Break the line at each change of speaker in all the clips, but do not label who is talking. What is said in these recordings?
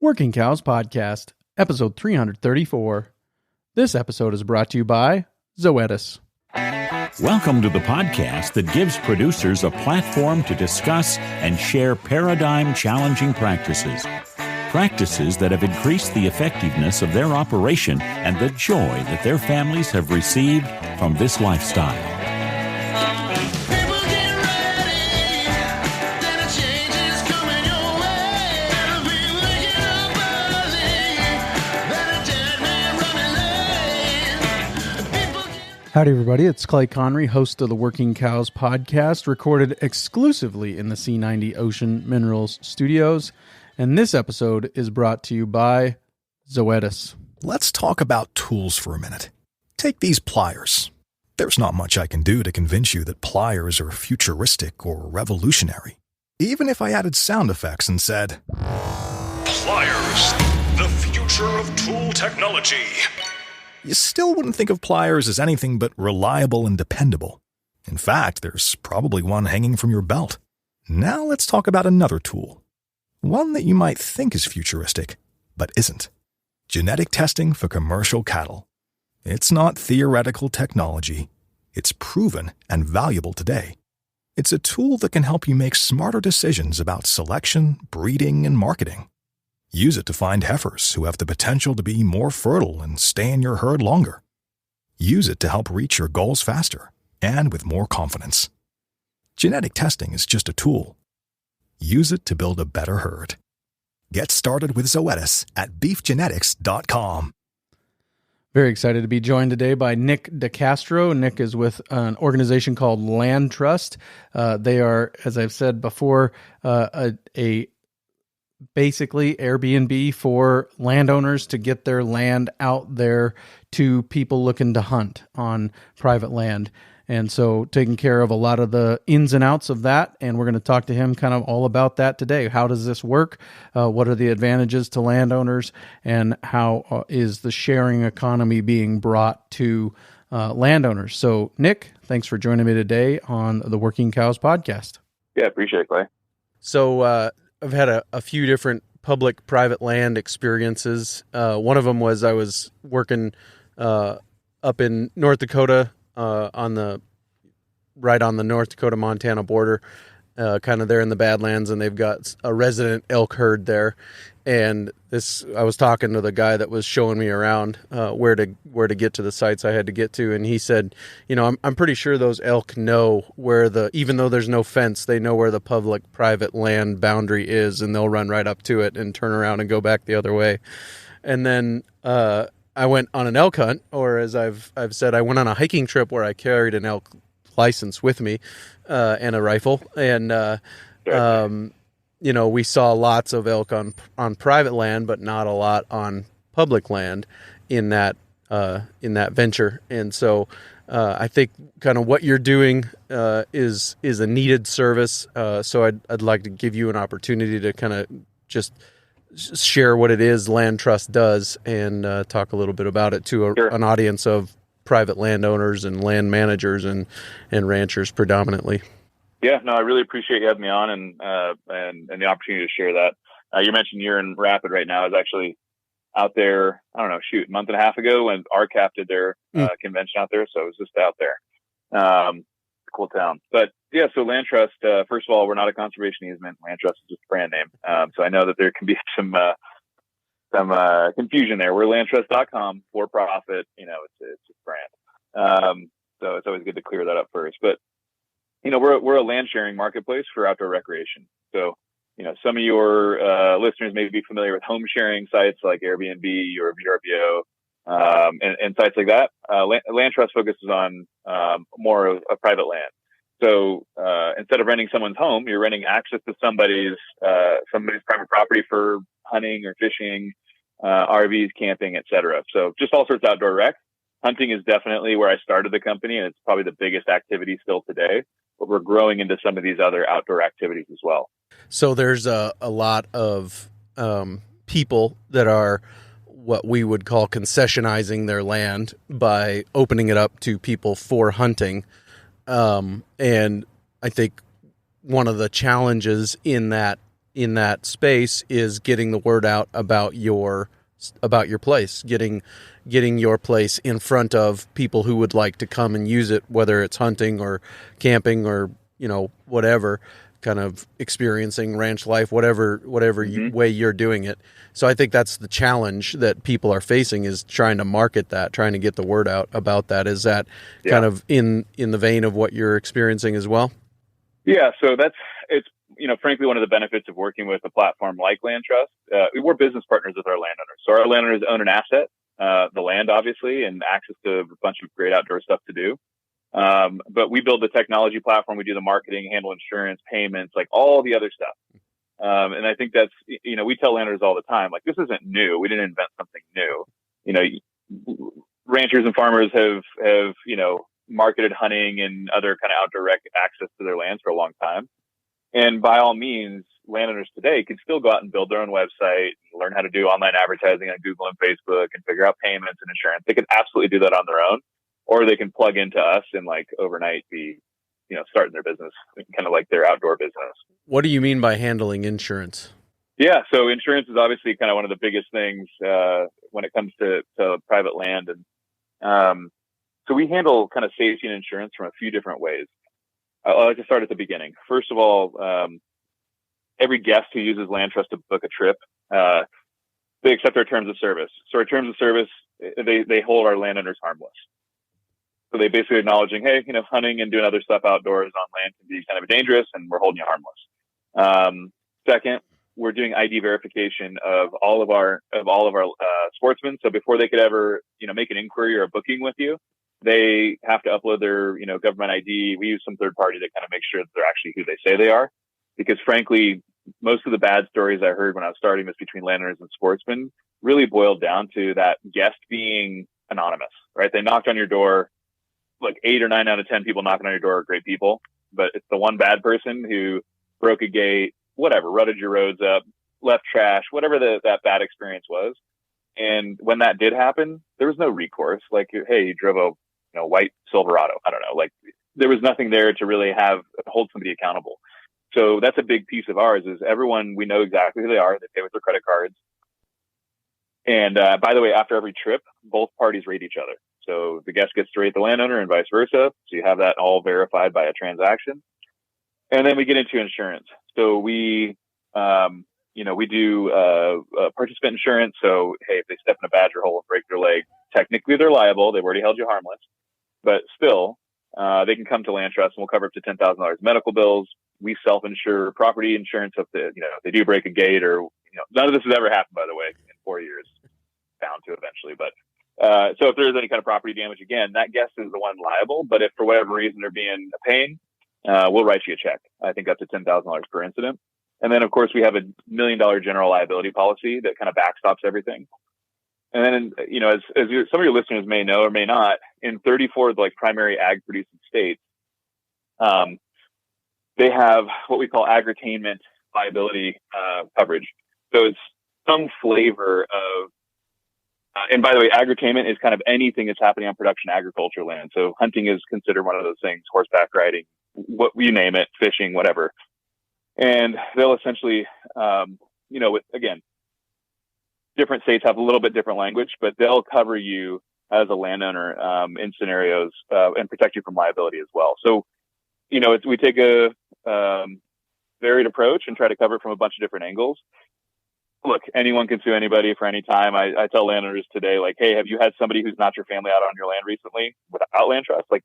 Working Cows Podcast, episode 334. This episode is brought to you by Zoetis.
Welcome to the podcast that gives producers a platform to discuss and share paradigm-challenging practices. Practices that have increased the effectiveness of their operation and the joy that their families have received from this lifestyle.
Howdy, everybody. It's Clay Connery, host of the Working Cows Podcast, recorded exclusively in the C90 Ocean Minerals Studios. And this episode is brought to you by Zoetis.
Let's talk about tools for a minute. Take these pliers. There's not much I can do to convince you that pliers are futuristic or revolutionary. Even if I added sound effects and said,
Pliers, the future of tool technology.
You still wouldn't think of pliers as anything but reliable and dependable. In fact, there's probably one hanging from your belt. Now let's talk about another tool. One that you might think is futuristic, but isn't. Genetic testing for commercial cattle. It's not theoretical technology. It's proven and valuable today. It's a tool that can help you make smarter decisions about selection, breeding, and marketing. Use it to find heifers who have the potential to be more fertile and stay in your herd longer. Use it to help reach your goals faster and with more confidence. Genetic testing is just a tool. Use it to build a better herd. Get started with Zoetis at beefgenetics.com.
Very excited to be joined today by Nick Castro. Nick is with an organization called LandTrust. They are, as I've said before, a basically Airbnb for landowners to get their land out there to people looking to hunt on private land. And so taking care of a lot of the ins and outs of that. And we're going to talk to him kind of all about that today. How does this work? What are the advantages to landowners? And how is the sharing economy being brought to landowners? So Nick, thanks for joining me today on the Working Cows Podcast.
Yeah, appreciate it, Clay.
So, I've had a few different public-private land experiences. One of them was I was working up in North Dakota right on the North Dakota-Montana border, kind of there in the Badlands, and they've got a resident elk herd there. And I was talking to the guy that was showing me around where to get to the sites I had to get to, and he said, I'm pretty sure those elk know where even though there's no fence, they know where the public-private land boundary is, and they'll run right up to it and turn around and go back the other way. And then I went on an elk hunt, or as I've said, I went on a hiking trip where I carried an elk license with me and a rifle, and we saw lots of elk on private land, but not a lot on public land in that venture. And so I think kind of what you're doing is a needed service. So I'd like to give you an opportunity to kind of just share what it is LandTrust does and talk a little bit about it to an audience of private landowners and land managers and ranchers predominantly.
Yeah, no, I really appreciate you having me on and the opportunity to share that. You mentioned you're in Rapid right now. I was actually out there, a month and a half ago when RCAP did their convention out there. So I was just out there. Cool town. But yeah, so LandTrust, first of all, we're not a conservation easement. LandTrust is just a brand name. So I know that there can be some confusion there. We're LandTrust.com, for profit. It's a brand. So it's always good to clear that up first. But we're a land sharing marketplace for outdoor recreation. So, some of your listeners may be familiar with home sharing sites like Airbnb or VRBO and sites like that. LandTrust focuses on more of a private land. So instead of renting someone's home, you're renting access to somebody's private property for hunting or fishing, RVs, camping, etc. So just all sorts of outdoor rec. Hunting is definitely where I started the company, and it's probably the biggest activity still today. But we're growing into some of these other outdoor activities as well.
So there's a lot of people that are what we would call concessionizing their land by opening it up to people for hunting. And I think one of the challenges in that
in that space is getting the word out about your place, getting your place in front of people who would like to come and use it, whether it's hunting or camping or, whatever kind of experiencing ranch life, whatever way you're doing it. So I think that's the challenge that people are facing, is trying to market that, trying to get the word out about that. Is that kind of in the vein of what you're experiencing as well?
Yeah. So it's frankly, one of the benefits of working with a platform like LandTrust. We're business partners with our landowners. So our landowners own an asset, the land, obviously, and access to a bunch of great outdoor stuff to do. But we build the technology platform, we do the marketing, handle insurance, payments, like all the other stuff. And I think that's, we tell landowners all the time, like, this isn't new. We didn't invent something new. Ranchers and farmers have, marketed hunting and other kind of outdoor access to their lands for a long time. And by all means, landowners today can still go out and build their own website, learn how to do online advertising on Google and Facebook, and figure out payments and insurance. They can absolutely do that on their own, or they can plug into us and like overnight be, starting their business, kind of like their outdoor business.
What do you mean by handling insurance?
Yeah. So insurance is obviously kind of one of the biggest things when it comes to private land. And so we handle kind of safety and insurance from a few different ways. I like to start at the beginning. First of all, every guest who uses LandTrust to book a trip, they accept our terms of service. So our terms of service, they hold our landowners harmless. So they basically acknowledging, hey, hunting and doing other stuff outdoors on land can be kind of dangerous, and we're holding you harmless. Second, we're doing ID verification of all of our sportsmen. So before they could ever, make an inquiry or a booking with you, they have to upload their, government ID. We use some third party to kind of make sure that they're actually who they say they are. Because frankly, most of the bad stories I heard when I was starting this between landowners and sportsmen really boiled down to that guest being anonymous, right? They knocked on your door, like 8 or 9 out of 10 people knocking on your door are great people, but it's the one bad person who broke a gate, whatever, rutted your roads up, left trash, whatever that bad experience was. And when that did happen, there was no recourse. Like, hey, you drove a white Silverado. I don't know. Like, there was nothing there to really hold somebody accountable. So that's a big piece of ours, is everyone, we know exactly who they are. They pay with their credit cards. And by the way, after every trip, both parties rate each other. So the guest gets to rate the landowner and vice versa. So you have that all verified by a transaction. And then we get into insurance. So we do participant insurance. So, hey, if they step in a badger hole and break their leg, technically they're liable. They've already held you harmless. But still, they can come to LandTrust and we'll cover up to $10,000 medical bills. We self-insure property insurance if they do break a gate, or none of this has ever happened, by the way, in 4 years. Bound to eventually. But so if there is any kind of property damage, again, that guest is the one liable. But if for whatever reason they're being a pain, we'll write you a check. I think up to $10,000 per incident. And then, of course, we have a $1 million general liability policy that kind of backstops everything. And then, as some of your listeners may know or may not, in 34 of the primary ag producing states, they have what we call agri-tainment liability coverage. So it's some flavor of, and by the way, agri-tainment is kind of anything that's happening on production agriculture land. So hunting is considered one of those things, horseback riding, what you name it, fishing, whatever. And they'll essentially, again, different states have a little bit different language, but they'll cover you as a landowner in scenarios and protect you from liability as well. So, we take a varied approach and try to cover it from a bunch of different angles. Look, anyone can sue anybody for any time. I tell landowners today, like, hey, have you had somebody who's not your family out on your land recently without LandTrust? Like,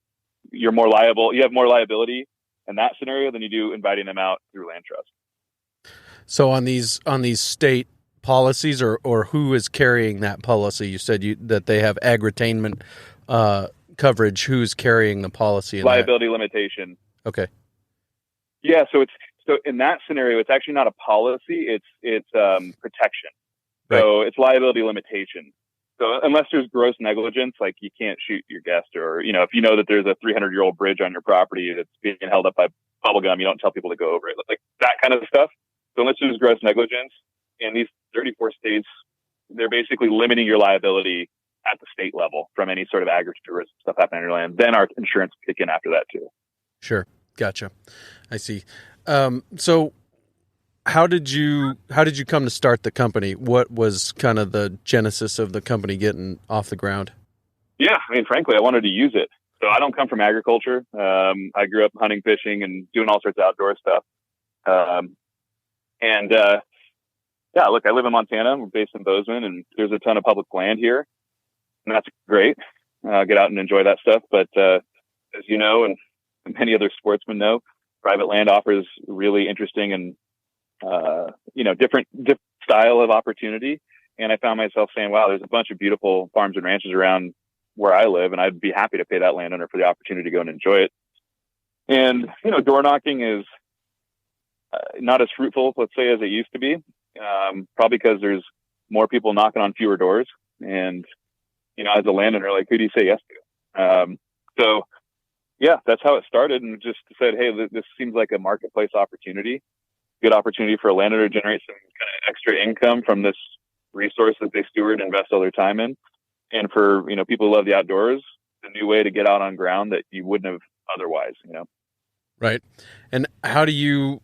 you're more liable. You have more liability in that scenario than you do inviting them out through LandTrust.
So on these state policies, or who is carrying that policy? You said that they have agri-tainment coverage. Who's carrying the policy?
Liability limitation.
Okay.
Yeah. So in that scenario, it's actually not a policy. It's protection.
Right.
So it's liability limitation. So unless there's gross negligence, like you can't shoot your guest, or, if you know that there's a 300-year-old bridge on your property that's being held up by bubble gum, you don't tell people to go over it, like that kind of stuff. So unless there's gross negligence in these 34 states, they're basically limiting your liability at the state level from any sort of agritourism stuff happening on your land. Then our insurance will kick in after that too.
Sure. Gotcha. I see. So how did you come to start the company? What was kind of the genesis of the company getting off the ground?
Yeah, I mean, frankly, I wanted to use it. So I don't come from agriculture. I grew up hunting, fishing, and doing all sorts of outdoor stuff. And yeah, look, I live in Montana. We're based in Bozeman, and there's a ton of public land here, and that's great. Get out and enjoy that stuff. But as you know, and many other sportsmen know, private land offers really interesting and different style of opportunity. And I found myself saying, wow, there's a bunch of beautiful farms and ranches around where I live, and I'd be happy to pay that landowner for the opportunity to go and enjoy it. And, door knocking is not as fruitful, let's say, as it used to be, probably because there's more people knocking on fewer doors. And, as a landowner, like, who do you say yes to? So, yeah, that's how it started. And just said, hey, this seems like a marketplace opportunity, good opportunity for a landowner to generate some kind of extra income from this resource that they steward and invest all their time in. And for, people who love the outdoors, a new way to get out on ground that you wouldn't have otherwise,
Right. And how do you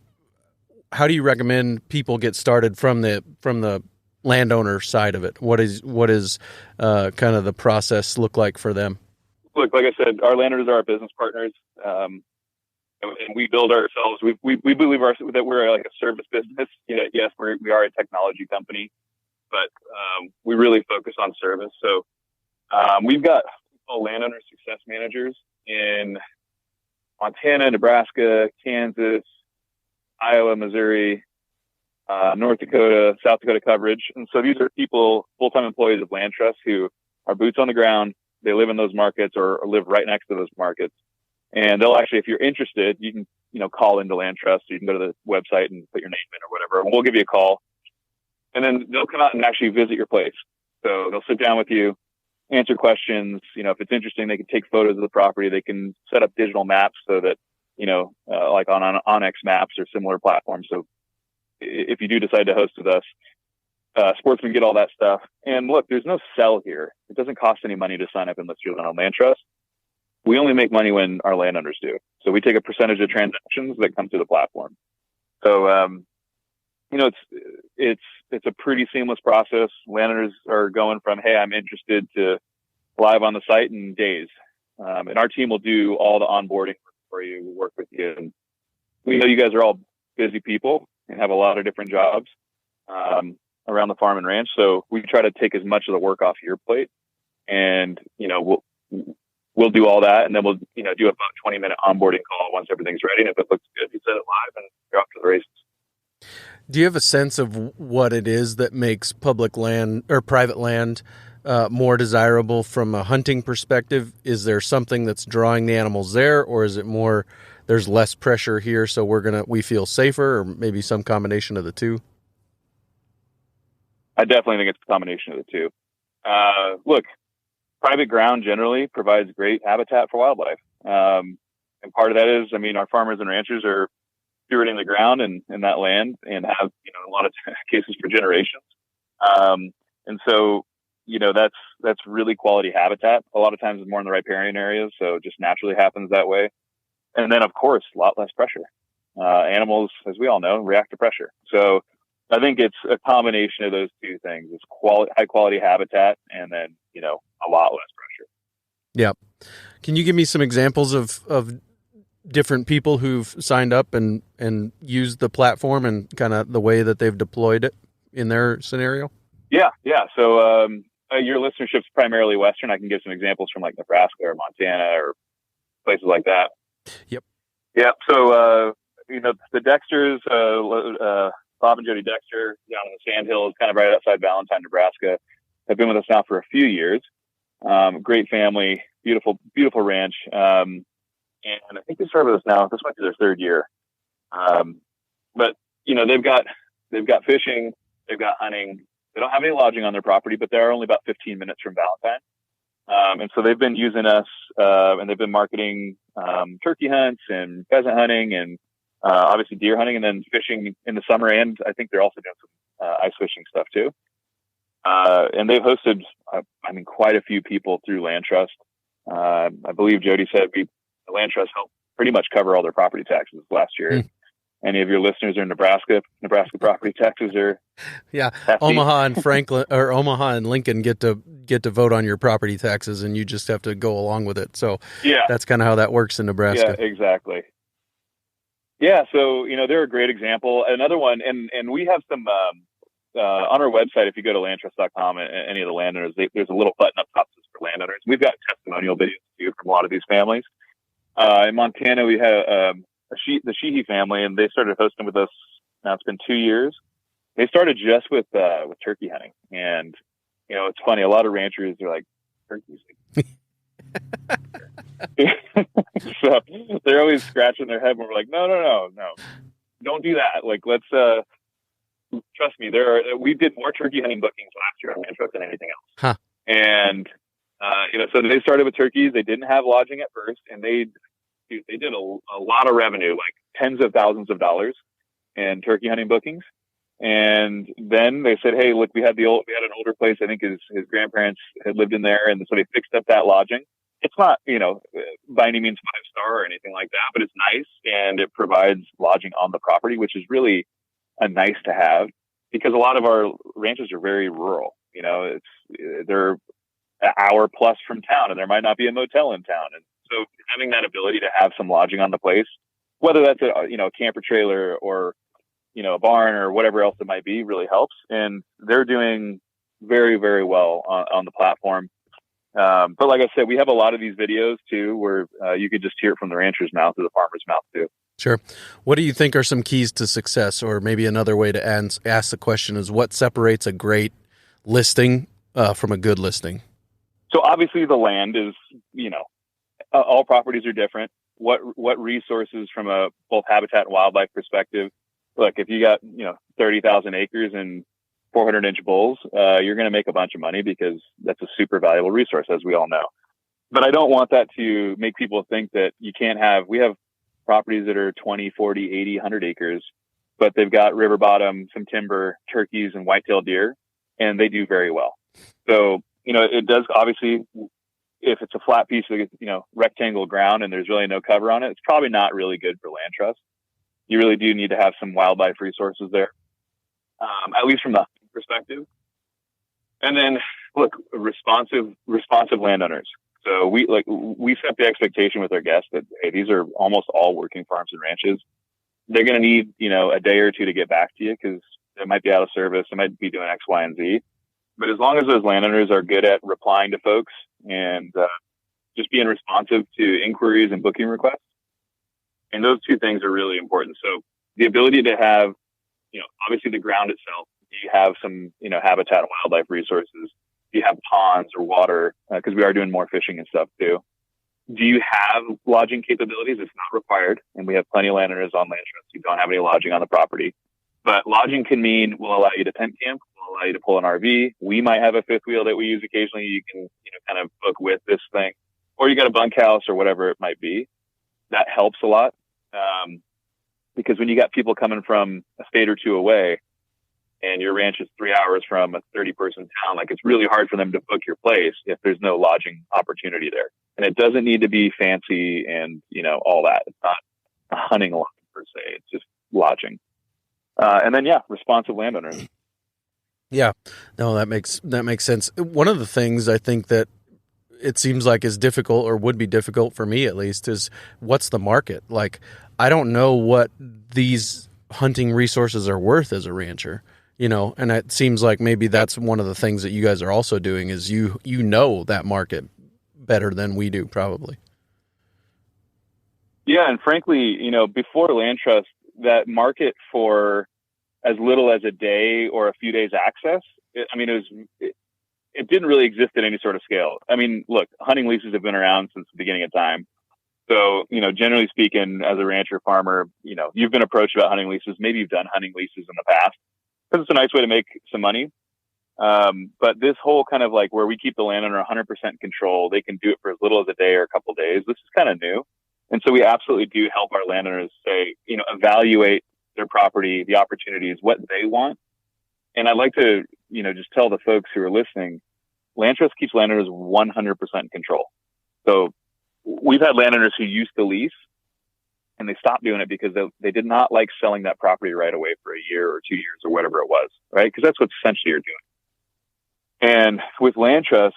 recommend people get started from the landowner side of it? What is kind of the process look like for them?
Look, like I said, our landowners are our business partners. And we build ourselves. We believe that we're like a service business. Yes, we are a technology company, but we really focus on service. So we've got landowner success managers in Montana, Nebraska, Kansas, Iowa, Missouri, North Dakota, South Dakota coverage. And so these are people, full-time employees of LandTrust, who are boots on the ground. They live in those markets or live right next to those markets. And they'll actually, if you're interested, you can, call into LandTrust. You can go to the website and put your name in or whatever. And we'll give you a call. And then they'll come out and actually visit your place. So they'll sit down with you, answer questions. If it's interesting, they can take photos of the property. They can set up digital maps so that, like on Onyx Maps or similar platforms. So if you do decide to host with us, sportsmen get all that stuff. And look, there's no sell here. It doesn't cost any money to sign up and list you on LandTrust. We only make money when our landowners do. So we take a percentage of transactions that come through the platform. So, it's a pretty seamless process. Landowners are going from, hey, I'm interested, to live on the site in days. And our team will do all the onboarding for you. We'll work with you. And we know you guys are all busy people and have a lot of different jobs around the farm and ranch. So we try to take as much of the work off your plate, and, we'll do all that. And then we'll, do about 20-minute onboarding call once everything's ready. And if it looks good, you set it live and you're off to the races.
Do you have a sense of what it is that makes public land or private land more desirable from a hunting perspective? Is there something that's drawing the animals there, or is it more there's less pressure here, so we feel safer, or maybe some combination of the two?
I definitely think it's a combination of the two. Look, private ground generally provides great habitat for wildlife. And part of that is, our farmers and ranchers are stewarding the ground and that land, and have, a lot of cases for generations. And so, that's really quality habitat. A lot of times it's more in the riparian areas. So it just naturally happens that way. And then, of course, a lot less pressure. Animals, as we all know, react to pressure. So I think it's a combination of those two things. It's high quality habitat, and then, a lot less pressure.
Yeah. Can you give me some examples of different people who've signed up and used the platform, and kind of the way that they've deployed it in their scenario? Yeah.
So your listenership's primarily Western. I can give some examples from like Nebraska or Montana or places like that.
Yep.
Yeah. So, the Dexters, Bob and Jody Dexter down in the Sandhills, kind of right outside Valentine, Nebraska, have been with us now for a few years. Great family, beautiful, beautiful ranch. And I think they started with us now. This might be their third year. But they've got fishing, they've got hunting. They don't have any lodging on their property, but they're only about 15 minutes from Valentine. And so they've been using us, and they've been marketing turkey hunts and pheasant hunting, and obviously deer hunting, and then fishing in the summer. And I think they're also doing some ice fishing stuff too. And they've hosted, quite a few people through LandTrust. I believe Jody said LandTrust helped pretty much cover all their property taxes last year. any of your listeners are in Nebraska property taxes are
Yeah,
hefty.
Omaha and Franklin, or Omaha and Lincoln get to vote on your property taxes, and you just have to go along with it. So
Yeah,
that's kind of how that works in Nebraska.
yeah, exactly. Yeah, so they're a great example. Another one, and we have some on our website. If you go to LandTrust.com and any of the landowners, there's a little button up top just for landowners. We've got testimonial videos too from a lot of these families. In Montana, we had the Sheehy family, and they started hosting with us. Now it's been 2 years. They started just with turkey hunting, and it's funny. A lot of ranchers are like, turkeys. So they're always scratching their head when we're like, no, don't do that. Like, let's trust me. We did more turkey hunting bookings last year on LandTrust than anything else.
Huh.
And so they started with turkeys. They didn't have lodging at first, and they did a lot of revenue, like tens of thousands of dollars in turkey hunting bookings. And then they said, hey, look, we had an older place. I think his grandparents had lived in there, and so they fixed up that lodging. It's not, by any means 5-star or anything like that, but it's nice, and it provides lodging on the property, which is really a nice to have, because a lot of our ranches are very rural. They're an hour plus from town, and there might not be a motel in town. And so having that ability to have some lodging on the place, whether that's a camper trailer or a barn or whatever else it might be, really helps. And they're doing very, very well on the platform. But like I said, we have a lot of these videos too, where you could just hear it from the rancher's mouth or the farmer's mouth too.
Sure. What do you think are some keys to success? Or maybe another way to ask the question is, what separates a great listing from a good listing?
So obviously the land is, all properties are different. What resources from a both habitat and wildlife perspective? Look, if you got 30,000 acres and 400-inch bulls, you're going to make a bunch of money, because that's a super valuable resource, as we all know. But I don't want that to make people think that you can't have. We have properties that are 20, 40, 80, 100 acres, but they've got river bottom, some timber, turkeys, and white-tailed deer, and they do very well. So it does, obviously, if it's a flat piece of rectangle ground and there's really no cover on it, it's probably not really good for LandTrust. You really do need to have some wildlife resources there, at least from the perspective. And then, look, responsive landowners. So we set the expectation with our guests that, hey, these are almost all working farms and ranches. They're going to need a day or two to get back to you, because they might be out of service, they might be doing X, Y, and Z. But as long as those landowners are good at replying to folks and just being responsive to inquiries and booking requests, and those two things are really important. So the ability to have, obviously the ground itself, do you have some, habitat and wildlife resources? Do you have ponds or water? Because we are doing more fishing and stuff too. Do you have lodging capabilities? It's not required. And we have plenty of landowners on LandTrust who don't have any lodging on the property. But lodging can mean we'll allow you to tent camp, we'll allow you to pull an RV. We might have a fifth wheel that we use occasionally. You can, kind of book with this thing. Or you got a bunkhouse or whatever it might be. That helps a lot. Because when you got people coming from a state or two away, and your ranch is 3 hours from a 30-person town, like, it's really hard for them to book your place if there's no lodging opportunity there. And it doesn't need to be fancy and, all that. It's not a hunting lodge per se. It's just lodging. And then, responsive landowners.
Yeah, no, that makes sense. One of the things I think that it seems like is difficult, or would be difficult for me at least, is what's the market? Like, I don't know what these hunting resources are worth as a rancher, and it seems like maybe that's one of the things that you guys are also doing, is you know that market better than we do, probably.
Yeah, and frankly, before LandTrust, that market for as little as a day or a few days access, it didn't really exist at any sort of scale. I mean, look, hunting leases have been around since the beginning of time. So, generally speaking, as a rancher farmer, you've been approached about hunting leases. Maybe you've done hunting leases in the past, because it's a nice way to make some money. But this whole kind of like where we keep the landowner 100% control, they can do it for as little as a day or a couple of days. This is kind of new. And so we absolutely do help our landowners evaluate their property, the opportunities, what they want. And I'd like to, just tell the folks who are listening, LandTrust keeps landowners 100% in control. So we've had landowners who used to lease, and they stopped doing it because they did not like selling that property right away for a year or 2 years or whatever it was, right? Because that's what essentially you're doing. And with LandTrust,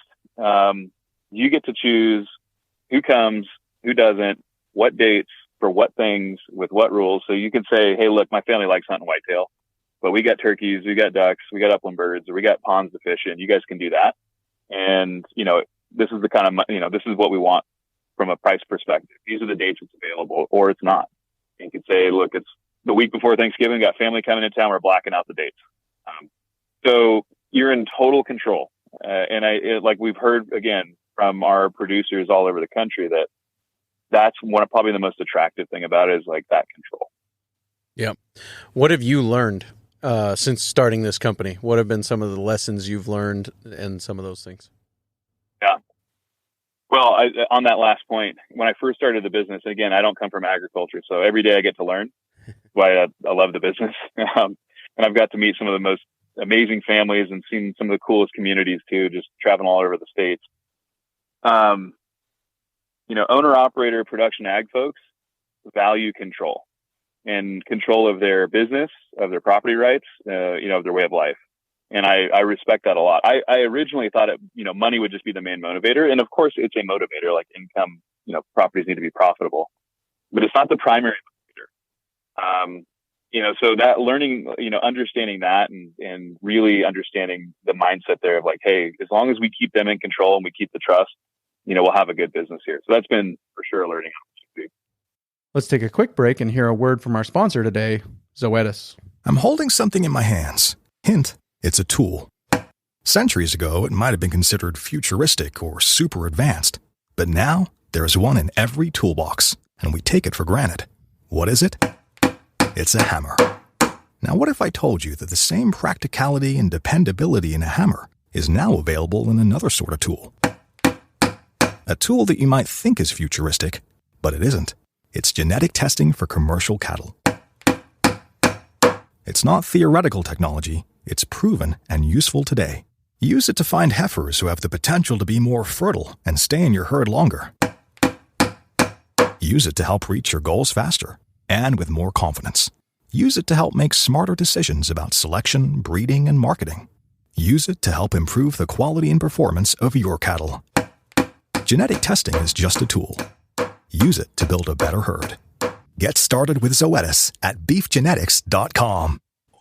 you get to choose who comes, who doesn't, what dates, for what things, with what rules. So you can say, hey, look, my family likes hunting whitetail, but we got turkeys, we got ducks, we got upland birds, or we got ponds to fish in. You guys can do that. And, this is the kind of, this is what we want from a price perspective. These are the dates it's available, or it's not. You could say, look, it's the week before Thanksgiving, got family coming in town, we're blacking out the dates. So you're in total control. And like we've heard, again, from our producers all over the country, that's probably the most attractive thing about it, is like that control.
Yeah. What have you learned since starting this company? What have been some of the lessons you've learned and some of those things?
Yeah. Well, on that last point, when I first started the business, again, I don't come from agriculture, so every day I get to learn. That's why I love the business. And I've got to meet some of the most amazing families and seen some of the coolest communities too, just traveling all over the States. Owner, operator, production ag folks value control and control of their business, of their property rights, of their way of life. And I respect that a lot. I originally thought money would just be the main motivator. And of course it's a motivator, like income, properties need to be profitable, but it's not the primary motivator. So that learning, understanding that and really understanding the mindset there of like, hey, as long as we keep them in control and we keep the trust, we'll have a good business here. So that's been for sure a learning opportunity.
Let's take a quick break and hear a word from our sponsor today, Zoetis.
I'm holding something in my hands. Hint, it's a tool. Centuries ago, it might have been considered futuristic or super advanced. But now, there's one in every toolbox, and we take it for granted. What is it? It's a hammer. Now, what if I told you that the same practicality and dependability in a hammer is now available in another sort of tool? A tool that you might think is futuristic, but it isn't. It's genetic testing for commercial cattle. It's not theoretical technology. It's proven and useful today. Use it to find heifers who have the potential to be more fertile and stay in your herd longer. Use it to help reach your goals faster and with more confidence. Use it to help make smarter decisions about selection, breeding, and marketing. Use it to help improve the quality and performance of your cattle. Genetic testing is just a tool. Use it to build a better herd. Get started with Zoetis at beefgenetics.com.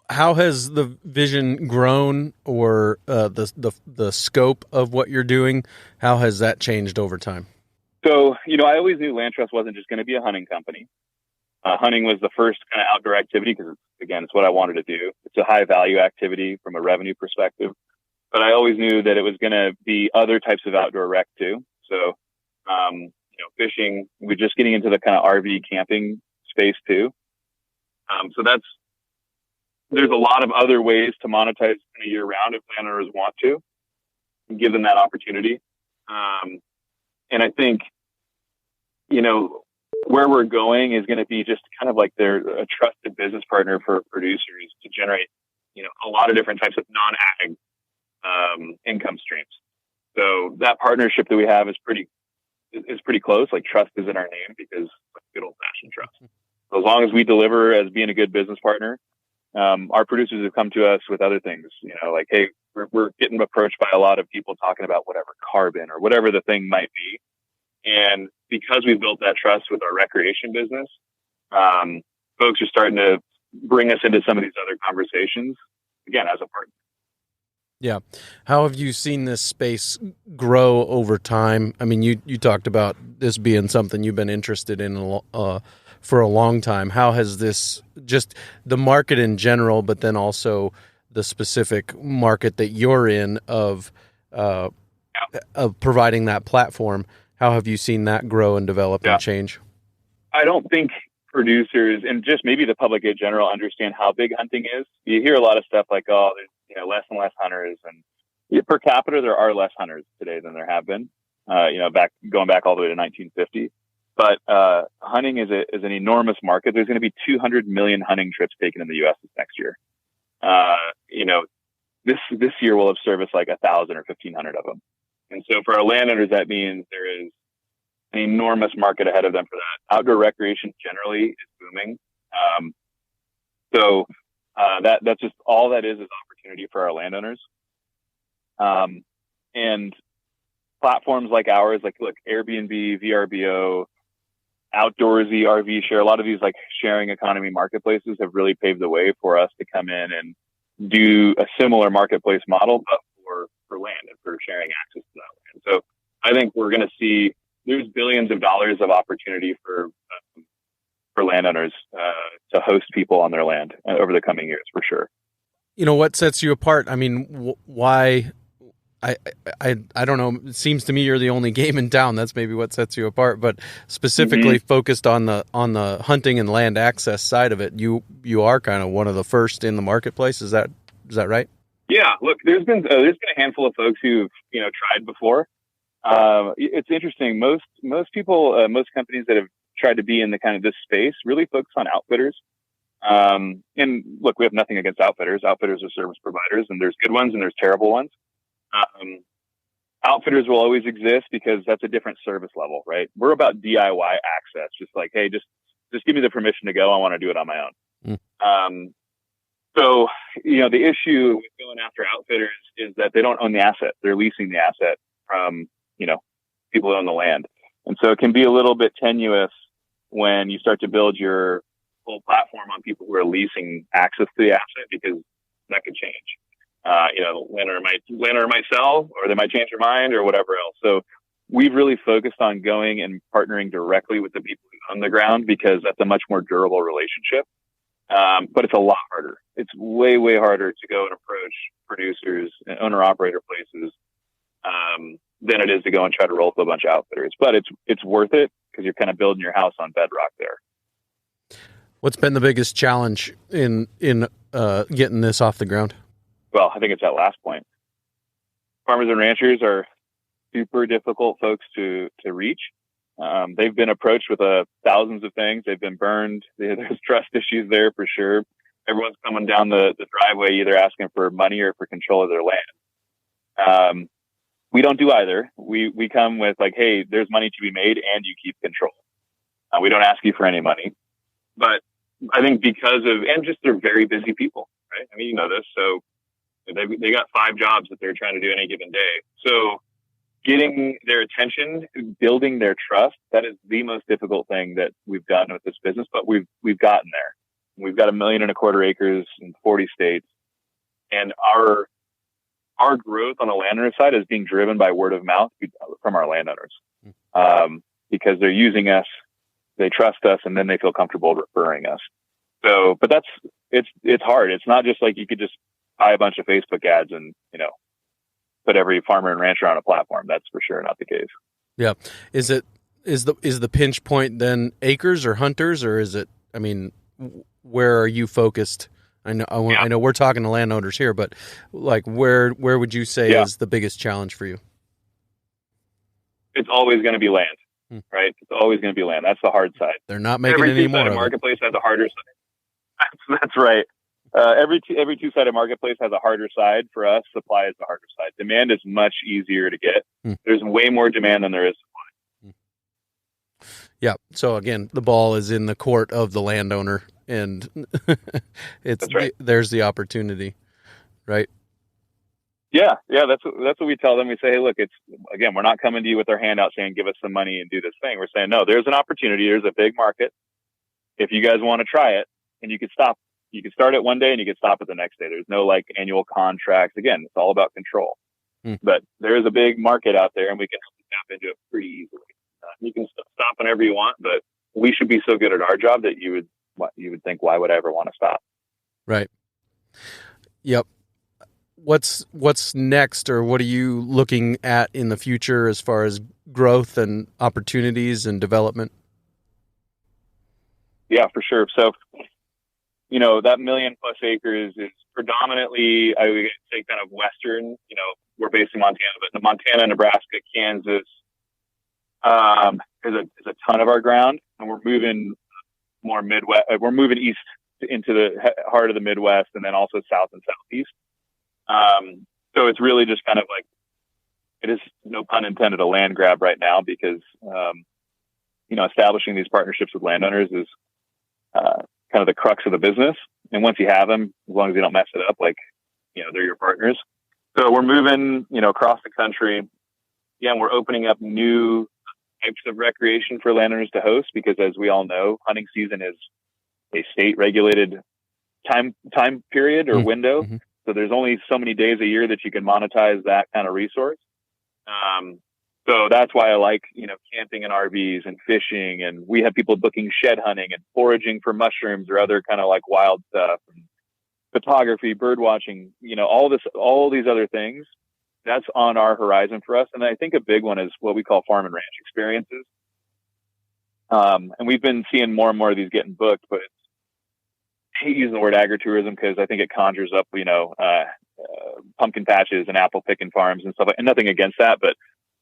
How has the vision grown, or the scope of what you're doing? How has that changed over time?
So, I always knew LandTrust wasn't just going to be a hunting company. Hunting was the first kind of outdoor activity because, again, it's what I wanted to do. It's a high value activity from a revenue perspective. But I always knew that it was going to be other types of outdoor rec too. So, fishing, we're just getting into the kind of RV camping space too. So there's a lot of other ways to monetize in a year round if landowners want to, and give them that opportunity. And I think, where we're going is going to be just kind of like they're a trusted business partner for producers to generate, a lot of different types of non-ag income streams. So that partnership that we have is pretty close. Like, trust is in our name because it's good old fashioned trust. So as long as we deliver as being a good business partner, our producers have come to us with other things, like, hey, we're getting approached by a lot of people talking about whatever carbon or whatever the thing might be. And because we've built that trust with our recreation business, folks are starting to bring us into some of these other conversations, again, as a partner.
Yeah. How have you seen this space grow over time? I mean, you talked about this being something you've been interested in for a long time. How has this, just the market in general, but then also the specific market that you're in of providing that platform, how have you seen that grow and develop and change?
I don't think producers and just maybe the public in general understand how big hunting is. You hear a lot of stuff like, oh, there's less and less hunters, and per capita there are less hunters today than there have been. Going back all the way to 1950. But hunting is an enormous market. There's going to be 200 million hunting trips taken in the U.S. this next year. This year will have serviced like 1,000 or 1,500 of them. And so for our landowners, that means there is an enormous market ahead of them for that. Outdoor recreation generally is booming. That's just all that is opportunity for our landowners. And platforms like ours, like look, Airbnb, VRBO, Outdoorsy, RV Share, a lot of these like sharing economy marketplaces have really paved the way for us to come in and do a similar marketplace model, but for land and for sharing access to that land. So I think we're going to see there's billions of dollars of opportunity for landowners to host people on their land over the coming years, for sure.
You know, what sets you apart? I mean, why? I don't know. It seems to me you're the only game in town. That's maybe what sets you apart. But specifically focused on the hunting and land access side of it, you are kind of one of the first in the marketplace. Is that right? Yeah.
Look, there's been a handful of folks who've tried before. It's interesting. Most people, most companies that have tried to be in the kind of this space really focus on outfitters. And look, we have nothing against outfitters. Outfitters are service providers, and there's good ones and there's terrible ones. Outfitters will always exist because that's a different service level, right? We're about DIY access, just like, hey, just give me the permission to go. I want to do it on my own. So, the issue with going after outfitters is that they don't own the asset. They're leasing the asset from, people who own the land. And so it can be a little bit tenuous when you start to build your whole platform on people who are leasing access to the asset, because that could change. Landowner might sell, or they might change their mind, or whatever else. So we've really focused on going and partnering directly with the people who own the ground, because that's a much more durable relationship. But it's a lot harder. It's way, way harder to go and approach producers and owner-operator places than it is to go and try to roll up a bunch of outfitters. But it's worth it, because you're kind of building your house on bedrock there.
What's been the biggest challenge in getting this off the ground?
Well, I think it's that last point. Farmers and ranchers are super difficult folks to reach. They've been approached with thousands of things. They've been burned. There's trust issues there for sure. Everyone's coming down the driveway either asking for money or for control of their land. We don't do either. We come with like, hey, there's money to be made and you keep control. We don't ask you for any money. But I think and just they're very busy people, right? I mean, you know this. So they got 5 jobs that they're trying to do any given day. So getting their attention, building their trust, that is the most difficult thing that we've done with this business, but we've gotten there. We've got 1.25 million acres in 40 states. And our growth on the landowner side is being driven by word of mouth from our landowners, because they're using us, they trust us, and then they feel comfortable referring us. So, but it's hard. It's not just like you could just buy a bunch of Facebook ads and, put every farmer and rancher on a platform. That's for sure not the case.
Yeah. Is the pinch point then acres or hunters, or is it, I mean, where are you focused? I know we're talking to landowners here, but like where would you say is the biggest challenge for you?
It's always going to be land, right? It's always going to be land. That's the hard side.
They're not making any more of it.
Marketplace has a harder side. That's right. Every two-sided marketplace has a harder side. For us, supply is the harder side. Demand is much easier to get. There's way more demand than there is supply.
Yeah. So again, the ball is in the court of the landowner, and
That's right.
There's the opportunity, right?
Yeah. That's what we tell them. We say, hey, look, we're not coming to you with our hand out saying, give us some money and do this thing. We're saying, no, there's an opportunity. There's a big market. If you guys want to try it, and you could stop. You could start it one day and you could stop it the next day. There's no like annual contracts. Again, it's all about control. But there is a big market out there, and we can tap into it pretty easily. You can stop whenever you want, but we should be so good at our job that you would think, why would I ever want to stop?
Right. Yep. What's next, or what are you looking at in the future as far as growth and opportunities and development? Yeah,
for sure. So, that 1 million+ acres is predominantly, I would say, kind of Western, we're based in Montana, but in Montana, Nebraska, Kansas, is a ton of our ground, and we're moving more Midwest. We're moving east into the heart of the Midwest, and then also south and southeast. So it's really just kind of like, it is, no pun intended, a land grab right now, because establishing these partnerships with landowners is kind of the crux of the business. And once you have them, as long as you don't mess it up, like, they're your partners. So we're moving, across the country. Yeah, and we're opening up new types of recreation for landowners to host, because as we all know, hunting season is a state regulated time period or window.
Mm-hmm.
So there's only so many days a year that you can monetize that kind of resource. So that's why I like, camping in RVs and fishing. And we have people booking shed hunting and foraging for mushrooms or other kind of like wild stuff, and photography, bird watching, all these other things. That's on our horizon for us. And I think a big one is what we call farm and ranch experiences. And we've been seeing more and more of these getting booked, but I hate using the word agritourism because I think it conjures up, pumpkin patches and apple picking farms and stuff. And nothing against that, but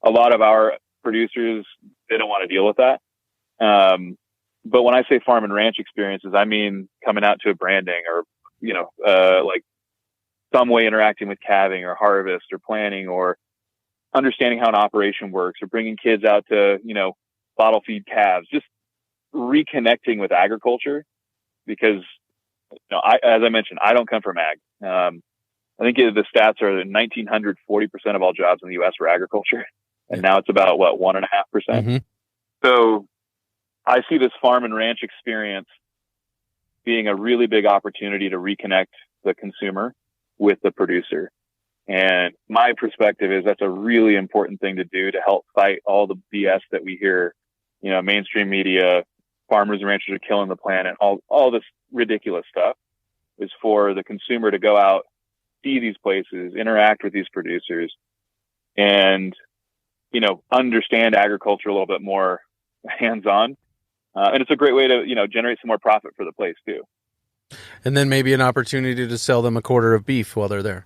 a lot of our producers, they don't want to deal with that. But when I say farm and ranch experiences, I mean coming out to a branding or, like some way interacting with calving or harvest or planning or understanding how an operation works, or bringing kids out to, bottle feed calves, just reconnecting with agriculture. Because, as I mentioned, I don't come from ag. I think the stats are that 1900, 40% of all jobs in the U.S. were agriculture. And now it's about 1.5%.
Mm-hmm.
So I see this farm and ranch experience being a really big opportunity to reconnect the consumer with the producer. And my perspective is that's a really important thing to do to help fight all the BS that we hear, mainstream media, farmers and ranchers are killing the planet, all this ridiculous stuff, is for the consumer to go out, see these places, interact with these producers, and, understand agriculture a little bit more hands-on. And it's a great way to, generate some more profit for the place too.
And then maybe an opportunity to sell them a quarter of beef while they're there.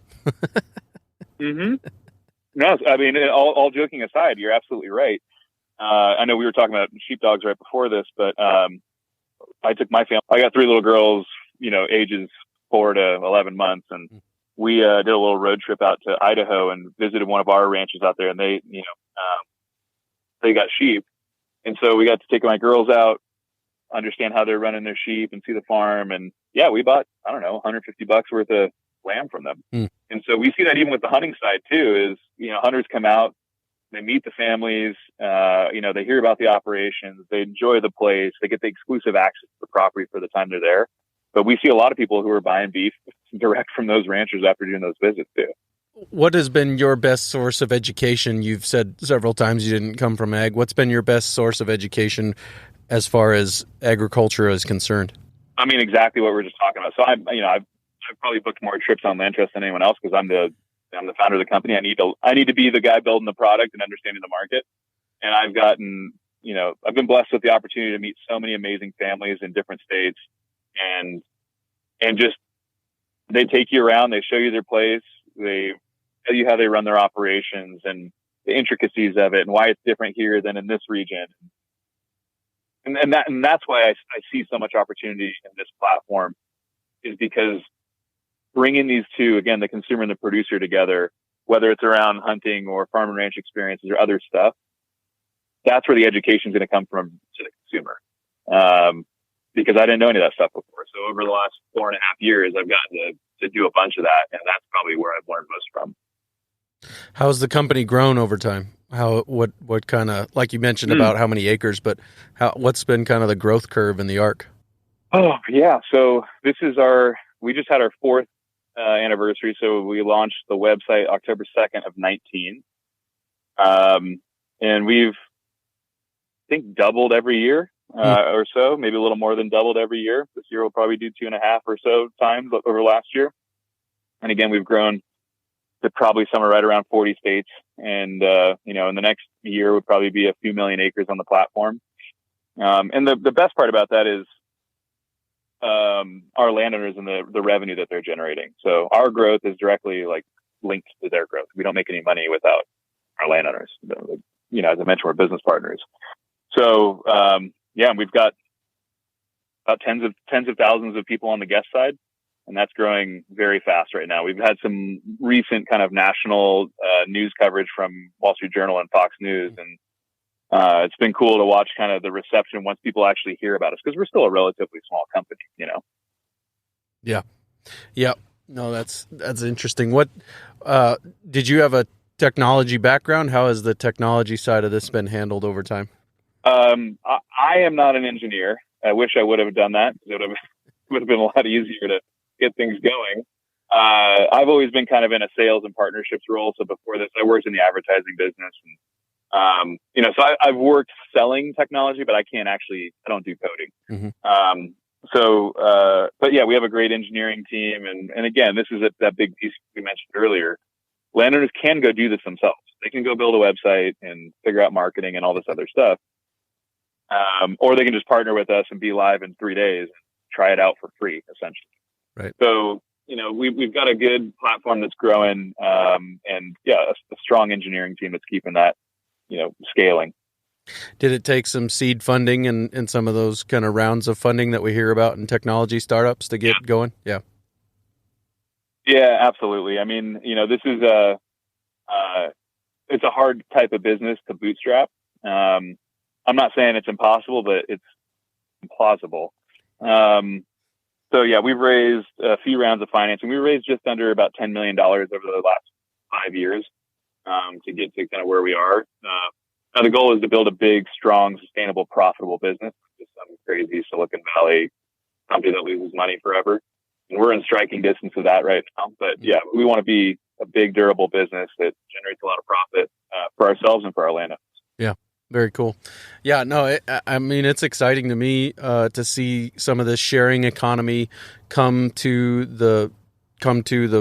Mm-hmm. No, I mean, all joking aside, you're absolutely right. I know we were talking about sheepdogs right before this, but I took my family. I got 3 little girls, ages 4 to 11 months, and we did a little road trip out to Idaho and visited one of our ranches out there, and they got sheep, and so we got to take my girls out, understand how they're running their sheep, and see the farm. And yeah, we bought, I don't know, $150 worth of lamb from them. And so we see that even with the hunting side too, is, hunters come out, they meet the families, they hear about the operations, they enjoy the place, they get the exclusive access to the property for the time they're there. But we see a lot of people who are buying beef direct from those ranchers after doing those visits too.
What has been your best source of education? You've said several times you didn't come from ag. What's been your best source of education as far as agriculture is concerned?
I mean, exactly what we were just talking about. So I've probably booked more trips on LandTrust than anyone else, because I'm the founder of the company. I need to be the guy building the product and understanding the market. And I've gotten, I've been blessed with the opportunity to meet so many amazing families in different states, and just, they take you around, they show you their place, they tell you how they run their operations and the intricacies of it and why it's different here than in this region. And that's why I see so much opportunity in this platform, is because bringing these two, again, the consumer and the producer together, whether it's around hunting or farm and ranch experiences or other stuff, that's where the education is going to come from to the consumer. Because I didn't know any of that stuff before. So over the last 4.5 years, I've gotten to do a bunch of that. And that's probably where I've learned most from.
How's the company grown over time? What kind of, like you mentioned about how many acres, but what's been kind of the growth curve in the arc?
Oh yeah. So we just had our 4th anniversary. So we launched the website October 2nd of 19. And we've, I think, doubled every year or so, maybe a little more than doubled every year. This year we'll probably do 2.5 or so times over last year. And again, we've grown to probably somewhere right around 40 states. And, in the next year would probably be a few million acres on the platform. And the best part about that is our landowners and the revenue that they're generating. So our growth is directly linked to their growth. We don't make any money without our landowners. As I mentioned, we're business partners. So, we've got about tens of thousands of people on the guest side, and that's growing very fast right now. We've had some recent kind of national news coverage from Wall Street Journal and Fox News, and it's been cool to watch kind of the reception once people actually hear about us, because we're still a relatively small company,
Yeah. Yeah. No, that's interesting. What did you have a technology background? How has the technology side of this been handled over time?
I am not an engineer. I wish I would have done that. It would have been a lot easier to get things going. I've always been kind of in a sales and partnerships role. So before this, I worked in the advertising business, and so I've worked selling technology, but I don't do coding.
Mm-hmm.
But yeah, we have a great engineering team, and again, this is that big piece we mentioned earlier. Landowners can go do this themselves. They can go build a website and figure out marketing and all this other stuff. Or they can just partner with us and be live in 3 days and try it out for free, essentially.
Right.
So, we've got a good platform that's growing, and yeah, a strong engineering team that's keeping that, scaling.
Did it take some seed funding and some of those kind of rounds of funding that we hear about in technology startups to get going? Yeah.
Yeah, absolutely. I mean, this is it's a hard type of business to bootstrap. I'm not saying it's impossible, but it's implausible. So yeah, we've raised a few rounds of financing. We raised just under about $10 million over the last 5 years to get to kind of where we are. Now the goal is to build a big, strong, sustainable, profitable business, just some crazy Silicon Valley company that loses money forever. And we're in striking distance of that right now. But yeah, we want to be a big, durable business that generates a lot of profit for ourselves and for our landowners.
Yeah. Very cool. Yeah, no, I mean, it's exciting to me to see some of this sharing economy come to the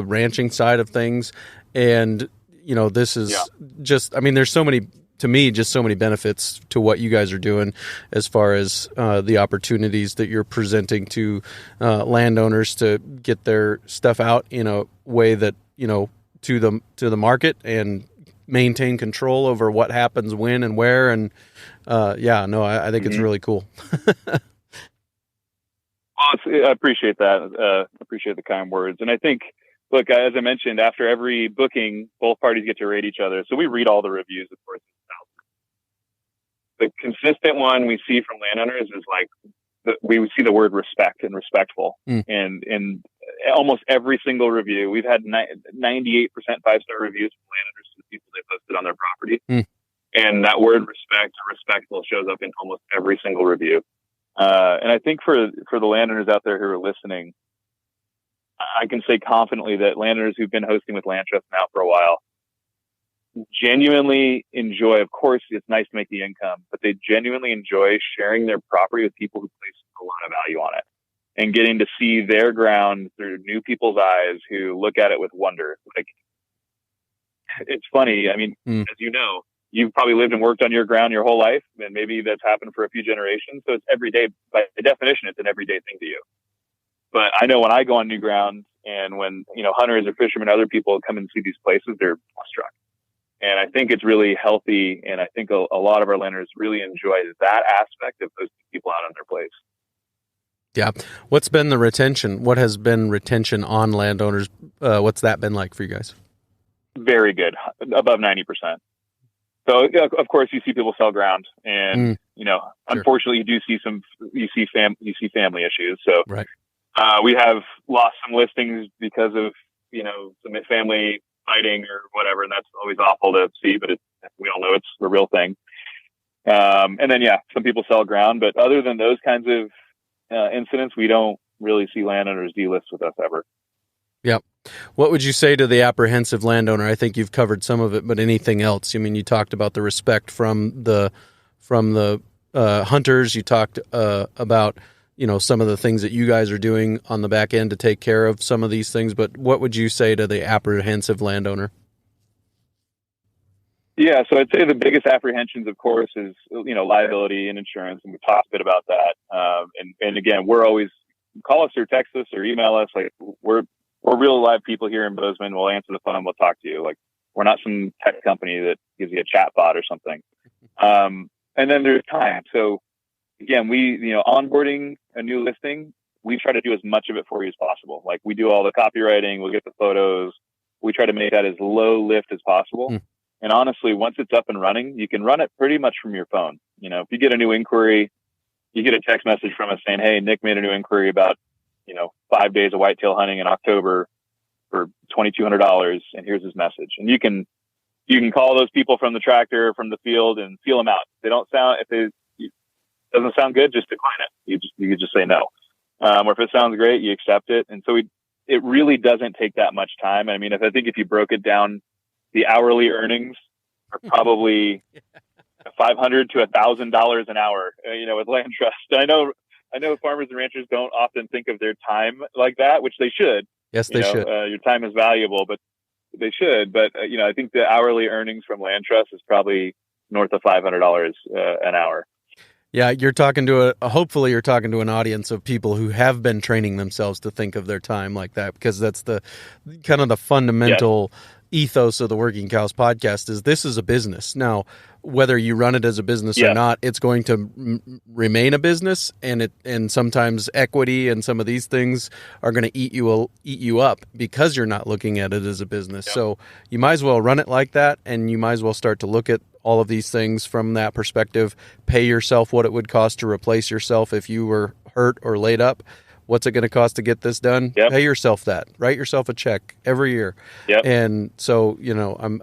ranching side of things. And, this is just, I mean, there's so many benefits to what you guys are doing as far as the opportunities that you're presenting to landowners to get their stuff out in a way that, to the market and maintain control over what happens when and where. And I think it's really cool.
Well, I appreciate that. Appreciate the kind words. And I think, look, as I mentioned, after every booking, both parties get to rate each other. So we read all the reviews, of course. The consistent one we see from landowners is we see the word respect and respectful. And almost every single review, we've had 98% 5-star reviews from landowners to the people they posted on their property. And that word respect or respectful shows up in almost every single review. And I think for the landowners out there who are listening, I can say confidently that landowners who've been hosting with LandTrust now for a while genuinely enjoy, of course, it's nice to make the income, but they genuinely enjoy sharing their property with people who place a lot of value on it and getting to see their ground through new people's eyes who look at it with wonder. It's funny. I mean, as you know, you've probably lived and worked on your ground your whole life, and maybe that's happened for a few generations. So it's every day. By definition, it's an everyday thing to you. But I know when I go on new ground and when, hunters or fishermen, other people come and see these places, they're struck. And I think it's really healthy. And I think a lot of our landowners really enjoy that aspect of those people out on their place.
Yeah. What's been the retention? What has been retention on landowners? What's that been like for you guys?
Very good. Above 90%. So of course you see people sell ground and, unfortunately you see family issues. So
right.
We have lost some listings because of, some family fighting or whatever. And that's always awful to see, but we all know it's a real thing. And then, some people sell ground, but other than those kinds of incidents, we don't really see landowners delist with us ever.
Yep. What would you say to the apprehensive landowner? I think you've covered some of it, but anything else? I mean, you talked about the respect from the hunters. You talked about, some of the things that you guys are doing on the back end to take care of some of these things. But what would you say to the apprehensive landowner?
Yeah, so I'd say the biggest apprehensions, of course, is, liability and insurance. And we talked a bit about that. And again, we're always call us or text us or email us. Like we're real live people here in Bozeman. We'll answer the phone. We'll talk to you. Like we're not some tech company that gives you a chat bot or something. And then there's time. So again, onboarding a new listing, we try to do as much of it for you as possible. Like we do all the copywriting, we'll get the photos. We try to make that as low lift as possible. And honestly, once it's up and running, you can run it pretty much from your phone. If you get a new inquiry, you get a text message from us saying, hey, Nick made a new inquiry about, 5 days of whitetail hunting in October for $2,200. And here's his message. And you can call those people from the tractor, from the field, and feel them out. If it doesn't sound good, just decline it. You just say no. Or if it sounds great, you accept it. And so it really doesn't take that much time. I mean, if you broke it down, the hourly earnings are probably $500 to $1,000 an hour, with LandTrust. I know farmers and ranchers don't often think of their time like that, which they should.
Yes, they should.
Your time is valuable, but they should. But, I think the hourly earnings from LandTrust is probably north of $500 an hour.
Yeah, hopefully you're talking to an audience of people who have been training themselves to think of their time like that, because that's the kind of the fundamental ethos of the Working Cows podcast is this is a business. Now, whether you run it as a business or not, it's going to remain a business, and sometimes equity and some of these things are going to eat you up because you're not looking at it as a business. Yep. So you might as well run it like that, and you might as well start to look at all of these things from that perspective. Pay yourself what it would cost to replace yourself if you were hurt or laid up. What's it going to cost to get this done? Yep. Pay yourself that. Write yourself a check every year. Yep. And so,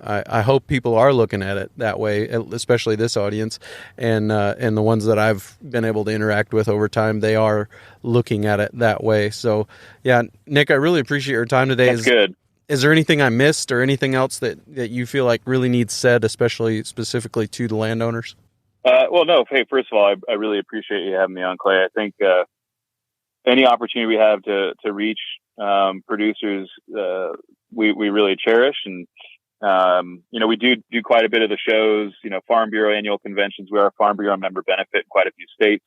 I hope people are looking at it that way, especially this audience, and the ones that I've been able to interact with over time, they are looking at it that way. So, yeah, Nick, I really appreciate your time today.
That's good.
Is there anything I missed or anything else that you feel like really needs said, specifically to the landowners?
Well, no. Hey, first of all, I really appreciate you having me on, Clay. I think any opportunity we have to reach producers, we really cherish. And, we do quite a bit of the shows, Farm Bureau annual conventions. We are a Farm Bureau member benefit in quite a few states.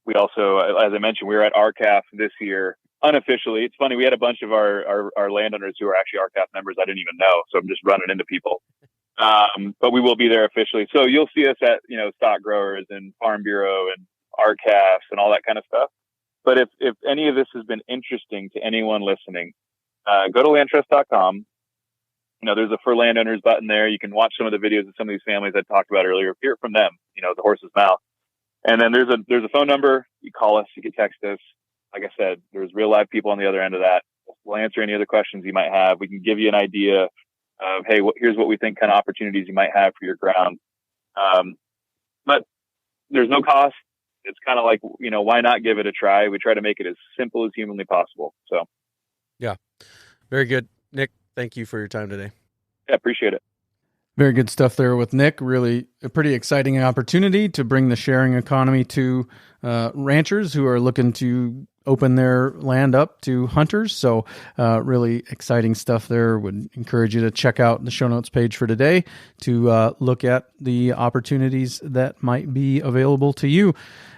We also, as I mentioned, we were at RCAF this year unofficially. It's funny. We had a bunch of our landowners who are actually RCAF members I didn't even know. So I'm just running into people. But we will be there officially. So you'll see us at, Stock Growers and Farm Bureau and RCAFs and all that kind of stuff. But if any of this has been interesting to anyone listening, go to LandTrust.com. There's a For Landowners button there. You can watch some of the videos of some of these families I talked about earlier. Hear it from them, the horse's mouth. And then there's a phone number. You call us, you can text us. Like I said, there's real live people on the other end of that. We'll answer any other questions you might have. We can give you an idea of, hey, here's what we think kind of opportunities you might have for your ground. But there's no cost. It's kind of like, why not give it a try? We try to make it as simple as humanly possible. So,
yeah, very good. Nick, thank you for your time today.
Yeah, appreciate it.
Very good stuff there with Nick. Really a pretty exciting opportunity to bring the sharing economy to ranchers who are looking to open their land up to hunters. So really exciting stuff there. Would encourage you to check out the show notes page for today to look at the opportunities that might be available to you.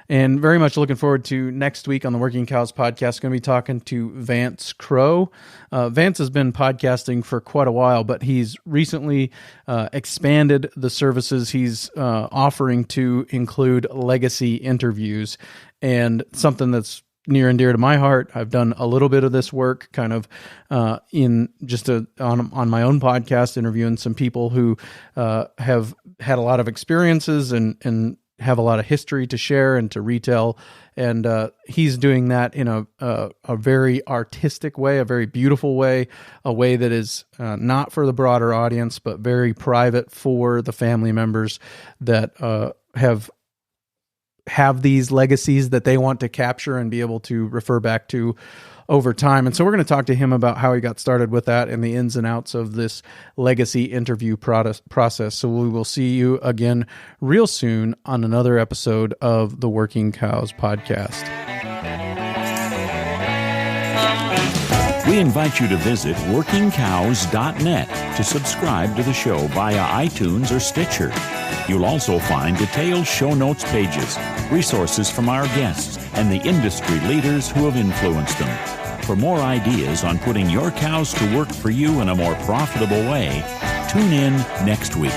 And very much looking forward to next week on the Working Cows podcast. Going to be talking to Vance Crow. Vance has been podcasting for quite a while, but he's recently expanded the services he's offering to include legacy interviews, and something that's near and dear to my heart. I've done a little bit of this work kind of on my own podcast, interviewing some people who have had a lot of experiences and have a lot of history to share and to retell. And he's doing that in a very artistic way, a very beautiful way, a way that is not for the broader audience, but very private for the family members that have these legacies that they want to capture and be able to refer back to over time. And so we're going to talk to him about how he got started with that and the ins and outs of this legacy interview process. So we will see you again real soon on another episode of the Working Cows podcast.
We invite you to visit workingcows.net to subscribe to the show via iTunes or Stitcher. You'll also find detailed show notes pages, resources from our guests, and the industry leaders who have influenced them. For more ideas on putting your cows to work for you in a more profitable way, tune in next week.